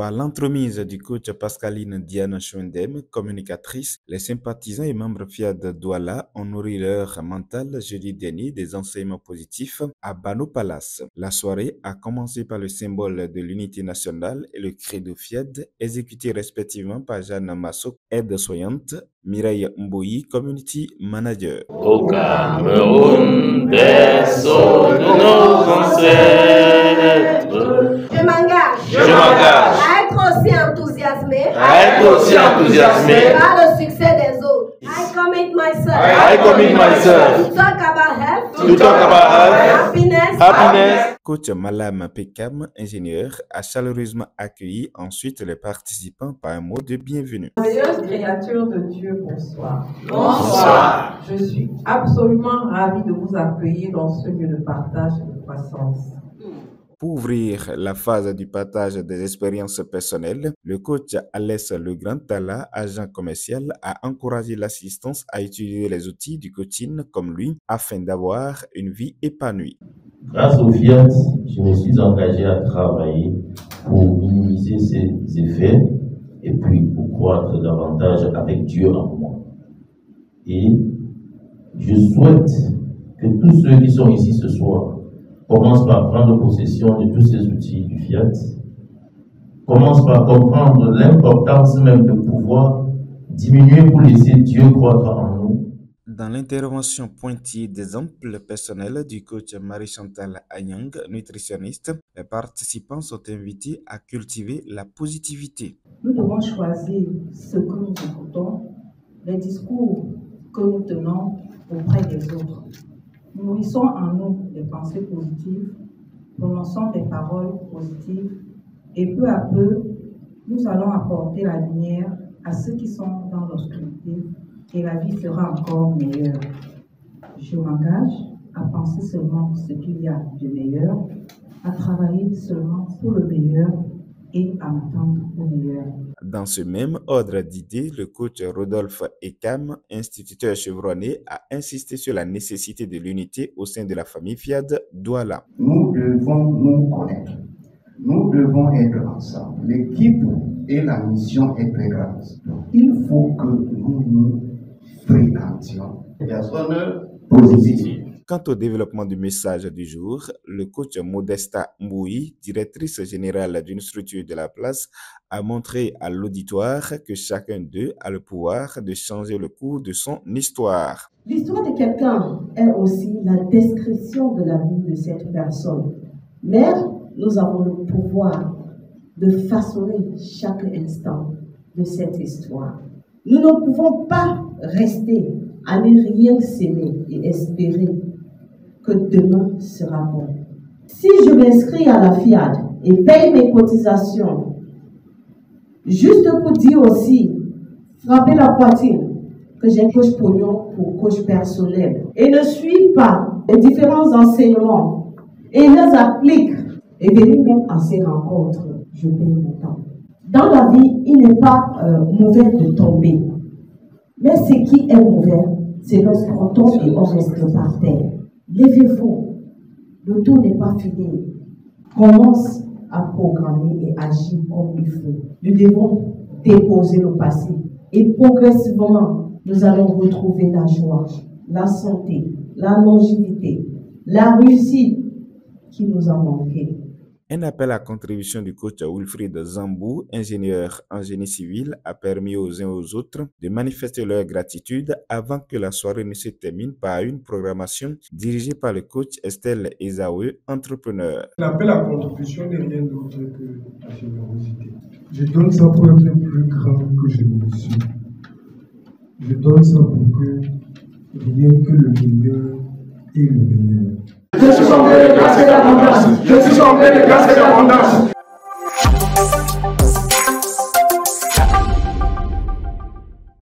Par l'entremise du coach Pascaline Diane Chouendem, communicatrice, les sympathisants et membres FIAD Douala ont nourri leur mental jeudi dernier des enseignements positifs à Bano Palace. La soirée a commencé par le symbole de l'unité nationale et le credo FIAD, exécuté respectivement par Jeanne Massok, aide-soignante, Mireille Mboyi, community manager. Au Cameroun, berceau de nos ancêtres. Je m'engage à être aussi enthousiasmé par le succès des autres. I commit myself to talk about health, happiness. Coach Malam Pekam, ingénieur, a chaleureusement accueilli ensuite les participants par un mot de bienvenue. Merveilleuse créature de Dieu, bonsoir. Bonsoir. Je suis absolument ravie de vous accueillir dans ce lieu de partage et de croissance. Pour ouvrir la phase du partage des expériences personnelles, le coach Alès Legrand-Tala, agent commercial, a encouragé l'assistance à utiliser les outils du coaching comme lui afin d'avoir une vie épanouie. Grâce au Fiat, je me suis engagé à travailler pour minimiser ses effets et puis pour croître davantage avec Dieu en moi. Et je souhaite que tous ceux qui sont ici ce soir commencent par prendre possession de tous ces outils du Fiat, commencent par comprendre l'importance même de pouvoir diminuer pour laisser Dieu croître en nous. Dans l'intervention pointillée d'exemples personnels du coach Marie-Chantal Anyang, nutritionniste, les participants sont invités à cultiver la positivité. Nous devons choisir ce que nous écoutons, les discours que nous tenons auprès des autres. Nourrissons en nous des pensées positives, prononçons des paroles positives et peu à peu, nous allons apporter la lumière à ceux qui sont dans l'obscurité et la vie sera encore meilleure. Je m'engage à penser seulement ce qu'il y a de meilleur, à travailler seulement pour le meilleur et à m'attendre au meilleur. Dans ce même ordre d'idées, le coach Rodolphe Ekam, instituteur chevronné, a insisté sur la nécessité de l'unité au sein de la famille FIAD Douala. Nous devons nous connaître. Nous devons être ensemble. L'équipe et la mission est très grande. Il faut que nous nous fréquentions des personnes positives. Quant au développement du message du jour, le coach Modesta Mboui, directrice générale d'une structure de la place, a montré à l'auditoire que chacun d'eux a le pouvoir de changer le cours de son histoire. L'histoire de quelqu'un est aussi la description de la vie de cette personne. Mais nous avons le pouvoir de façonner chaque instant de cette histoire. Nous ne pouvons pas rester à ne rien s'aimer et espérer que demain sera bon. Si je m'inscris à la FIAD et paye mes cotisations, juste pour dire aussi, frapper la poitrine, que j'ai coach pognon pour coach personnel, et ne suis pas les différents enseignements et les applique, et venir même à ces rencontres, je paye mon temps. Dans la vie, il n'est pas mauvais de tomber. Mais ce qui est mauvais, c'est lorsqu'on tombe et on reste par terre. Levez-vous. Le tour n'est pas fini. Commence à programmer et agir comme il faut. Nous devons déposer le passé. Et progressivement, nous allons retrouver la joie, la santé, la longévité, la réussite qui nous a manqué. Un appel à contribution du coach Wilfried Zambou, ingénieur en génie civil, a permis aux uns et aux autres de manifester leur gratitude avant que la soirée ne se termine par une programmation dirigée par le coach Estelle Ezaoué, entrepreneur. L'appel à contribution n'est rien d'autre que la générosité. Je donne ça pour être plus grand que je ne le suis. Je donne ça pour que rien que le meilleur est le meilleur. Je suis chambré de grâce et d'abondance. Je suis chambré de grâce et d'abondance.